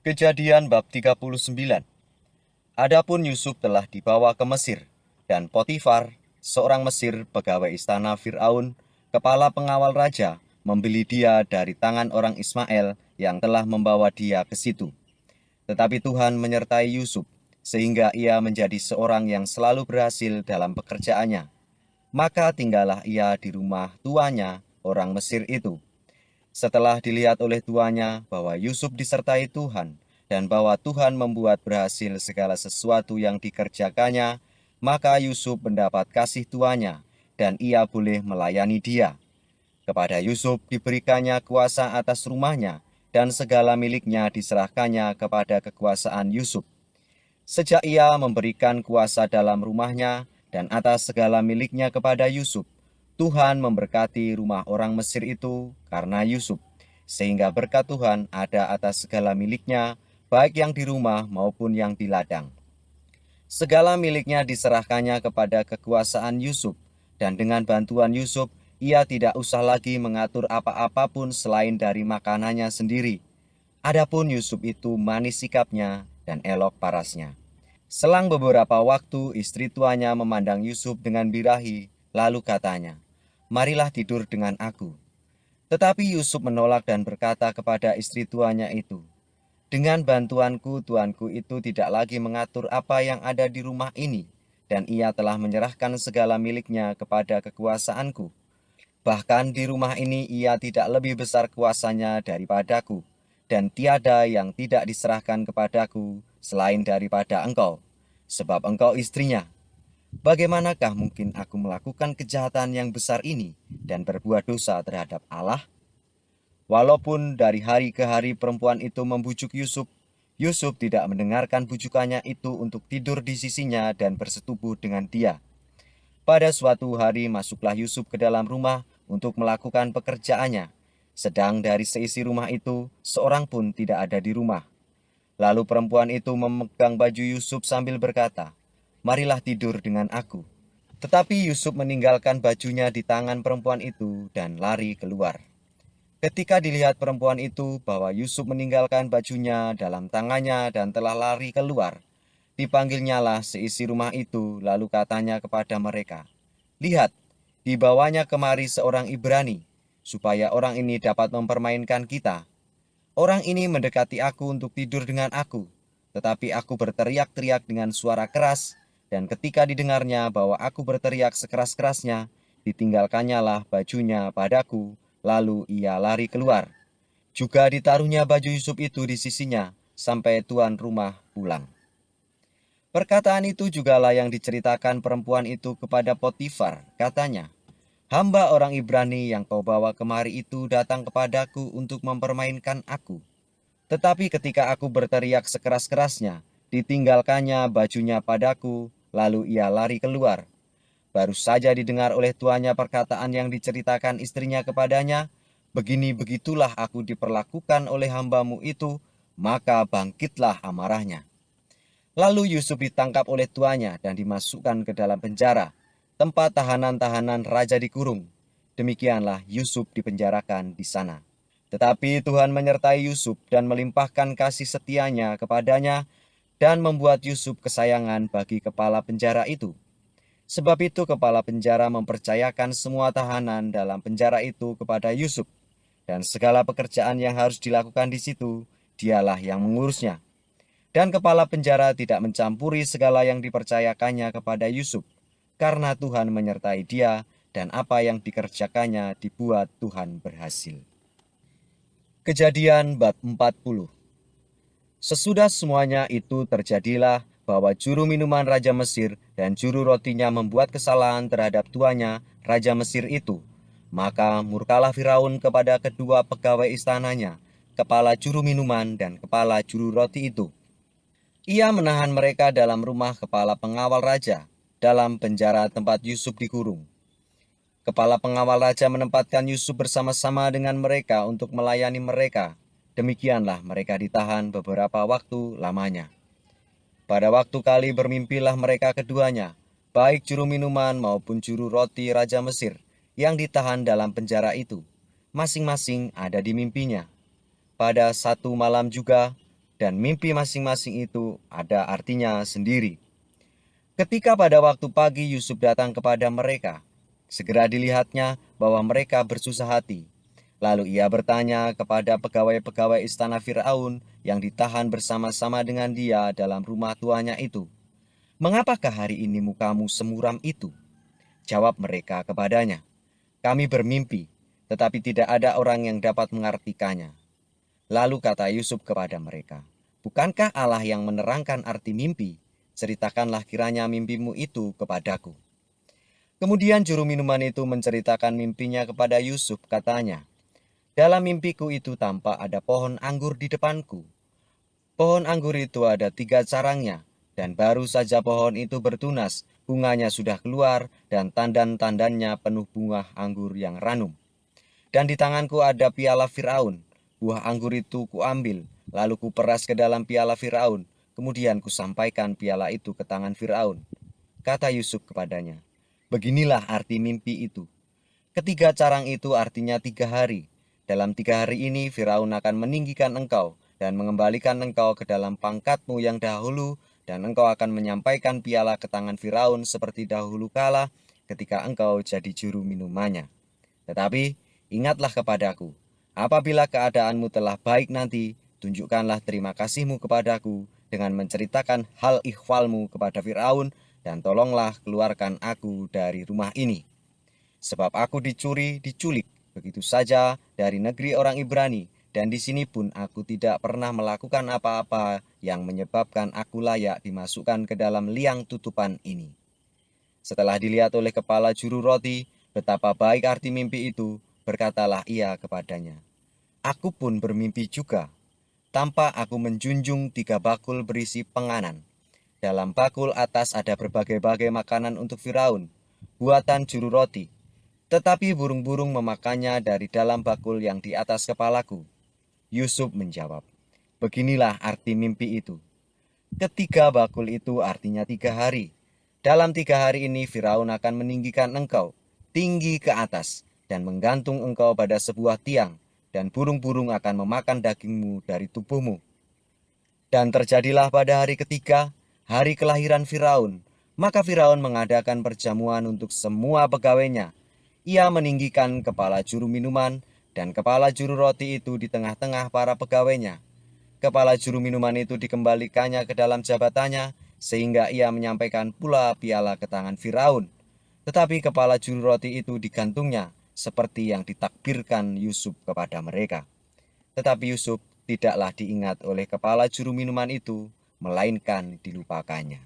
Kejadian bab 39. Adapun Yusuf telah dibawa ke Mesir, dan Potifar, seorang Mesir pegawai istana Firaun, kepala pengawal raja, membeli dia dari tangan orang Ismail yang telah membawa dia ke situ. Tetapi Tuhan menyertai Yusuf, sehingga ia menjadi seorang yang selalu berhasil dalam pekerjaannya. Maka tinggallah ia di rumah tuannya, orang Mesir itu. Setelah dilihat oleh tuannya bahwa Yusuf disertai Tuhan dan bahwa Tuhan membuat berhasil segala sesuatu yang dikerjakannya, maka Yusuf mendapat kasih tuannya dan ia boleh melayani dia. Kepada Yusuf diberikannya kuasa atas rumahnya dan segala miliknya diserahkannya kepada kekuasaan Yusuf. Sejak ia memberikan kuasa dalam rumahnya dan atas segala miliknya kepada Yusuf, Tuhan memberkati rumah orang Mesir itu karena Yusuf, sehingga berkat Tuhan ada atas segala miliknya, baik yang di rumah maupun yang di ladang. Segala miliknya diserahkannya kepada kekuasaan Yusuf, dan dengan bantuan Yusuf, ia tidak usah lagi mengatur apa-apapun selain dari makanannya sendiri. Adapun Yusuf itu manis sikapnya dan elok parasnya. Selang beberapa waktu, istri tuanya memandang Yusuf dengan birahi, lalu katanya, "Marilah tidur dengan aku." Tetapi Yusuf menolak dan berkata kepada istri tuanya itu, "Dengan bantuanku, tuanku itu tidak lagi mengatur apa yang ada di rumah ini, dan ia telah menyerahkan segala miliknya kepada kekuasaanku. Bahkan di rumah ini ia tidak lebih besar kuasanya daripadaku, dan tiada yang tidak diserahkan kepadaku selain daripada engkau, sebab engkau istrinya. Bagaimanakah mungkin aku melakukan kejahatan yang besar ini dan berbuat dosa terhadap Allah?" Walaupun dari hari ke hari perempuan itu membujuk Yusuf, Yusuf tidak mendengarkan bujukannya itu untuk tidur di sisinya dan bersetubuh dengan dia. Pada suatu hari masuklah Yusuf ke dalam rumah untuk melakukan pekerjaannya, sedang dari seisi rumah itu seorang pun tidak ada di rumah. Lalu perempuan itu memegang baju Yusuf sambil berkata, "Marilah tidur dengan aku." Tetapi Yusuf meninggalkan bajunya di tangan perempuan itu dan lari keluar. Ketika dilihat perempuan itu bahwa Yusuf meninggalkan bajunya dalam tangannya dan telah lari keluar, dipanggilnyalah seisi rumah itu, lalu katanya kepada mereka, "Lihat, dibawanya kemari seorang Ibrani, supaya orang ini dapat mempermainkan kita. Orang ini mendekati aku untuk tidur dengan aku, tetapi aku berteriak-teriak dengan suara keras, dan ketika didengarnya bahwa aku berteriak sekeras-kerasnya, ditinggalkannya lah bajunya padaku, lalu ia lari keluar. Juga ditaruhnya baju Yusuf itu di sisinya, sampai tuan rumah pulang." Perkataan itu jugalah yang diceritakan perempuan itu kepada Potifar, katanya, "Hamba orang Ibrani yang kau bawa kemari itu datang kepadaku untuk mempermainkan aku. Tetapi ketika aku berteriak sekeras-kerasnya, ditinggalkannya bajunya padaku, lalu ia lari keluar." Baru saja didengar oleh tuannya perkataan yang diceritakan istrinya kepadanya, "Begini begitulah aku diperlakukan oleh hambamu itu," maka bangkitlah amarahnya. Lalu Yusuf ditangkap oleh tuannya dan dimasukkan ke dalam penjara, tempat tahanan-tahanan raja dikurung. Demikianlah Yusuf dipenjarakan di sana. Tetapi Tuhan menyertai Yusuf dan melimpahkan kasih setianya kepadanya dan membuat Yusuf kesayangan bagi kepala penjara itu. Sebab itu kepala penjara mempercayakan semua tahanan dalam penjara itu kepada Yusuf, dan segala pekerjaan yang harus dilakukan di situ, dialah yang mengurusnya. Dan kepala penjara tidak mencampuri segala yang dipercayakannya kepada Yusuf, karena Tuhan menyertai dia dan apa yang dikerjakannya dibuat Tuhan berhasil. Kejadian bab 40. Sesudah semuanya itu terjadilah bahwa juru minuman Raja Mesir dan juru rotinya membuat kesalahan terhadap tuannya, Raja Mesir itu. Maka murkalah Firaun kepada kedua pegawai istananya, kepala juru minuman dan kepala juru roti itu. Ia menahan mereka dalam rumah kepala pengawal raja, dalam penjara tempat Yusuf dikurung. Kepala pengawal raja menempatkan Yusuf bersama-sama dengan mereka untuk melayani mereka. Demikianlah mereka ditahan beberapa waktu lamanya. Pada waktu kali bermimpilah mereka keduanya, baik juru minuman maupun juru roti Raja Mesir, yang ditahan dalam penjara itu. Masing-masing ada di mimpinya. Pada satu malam juga, dan mimpi masing-masing itu ada artinya sendiri. Ketika pada waktu pagi Yusuf datang kepada mereka, segera dilihatnya bahwa mereka bersusah hati. Lalu ia bertanya kepada pegawai-pegawai istana Firaun yang ditahan bersama-sama dengan dia dalam rumah tuannya itu, "Mengapakah hari ini mukamu semuram itu?" Jawab mereka kepadanya, "Kami bermimpi, tetapi tidak ada orang yang dapat mengartikannya." Lalu kata Yusuf kepada mereka, "Bukankah Allah yang menerangkan arti mimpi? Ceritakanlah kiranya mimpimu itu kepadaku." Kemudian juru minuman itu menceritakan mimpinya kepada Yusuf, katanya, "Dalam mimpiku itu tampak ada pohon anggur di depanku. Pohon anggur itu ada 3 carangnya, dan baru saja pohon itu bertunas, bunganya sudah keluar, dan tandan-tandannya penuh bunga anggur yang ranum. Dan di tanganku ada piala Firaun. Buah anggur itu kuambil, lalu kuperas ke dalam piala Firaun. Kemudian kusampaikan piala itu ke tangan Firaun." Kata Yusuf kepadanya, "Beginilah arti mimpi itu. Ketiga carang itu artinya 3 hari. Dalam 3 hari ini Firaun akan meninggikan engkau dan mengembalikan engkau ke dalam pangkatmu yang dahulu, dan engkau akan menyampaikan piala ke tangan Firaun seperti dahulu kala ketika engkau jadi juru minumannya. Tetapi ingatlah kepadaku, apabila keadaanmu telah baik nanti, tunjukkanlah terima kasihmu kepadaku dengan menceritakan hal ikhwalmu kepada Firaun, dan tolonglah keluarkan aku dari rumah ini. Sebab aku diculik begitu saja dari negeri orang Ibrani, dan di sini pun aku tidak pernah melakukan apa-apa yang menyebabkan aku layak dimasukkan ke dalam liang tutupan ini." Setelah dilihat oleh kepala juru roti betapa baik arti mimpi itu, berkatalah ia kepadanya, "Aku pun bermimpi juga. Tampak aku menjunjung 3 bakul berisi penganan. Dalam bakul atas ada berbagai-bagai makanan untuk Firaun, buatan juru roti. Tetapi burung-burung memakannya dari dalam bakul yang di atas kepalaku." Yusuf menjawab, "Beginilah arti mimpi itu. Ketiga bakul itu artinya 3 hari. Dalam 3 hari ini Firaun akan meninggikan engkau tinggi ke atas dan menggantung engkau pada sebuah tiang, dan burung-burung akan memakan dagingmu dari tubuhmu. Dan terjadilah pada hari ketiga, hari kelahiran Firaun, maka Firaun mengadakan perjamuan untuk semua pegawainya. Ia meninggikan kepala juru minuman dan kepala juru roti itu di tengah-tengah para pegawainya. Kepala juru minuman itu dikembalikannya ke dalam jabatannya, sehingga ia menyampaikan pula piala ke tangan Firaun. Tetapi kepala juru roti itu digantungnya, seperti yang ditakbirkan Yusuf kepada mereka. Tetapi Yusuf tidaklah diingat oleh kepala juru minuman itu, melainkan dilupakannya.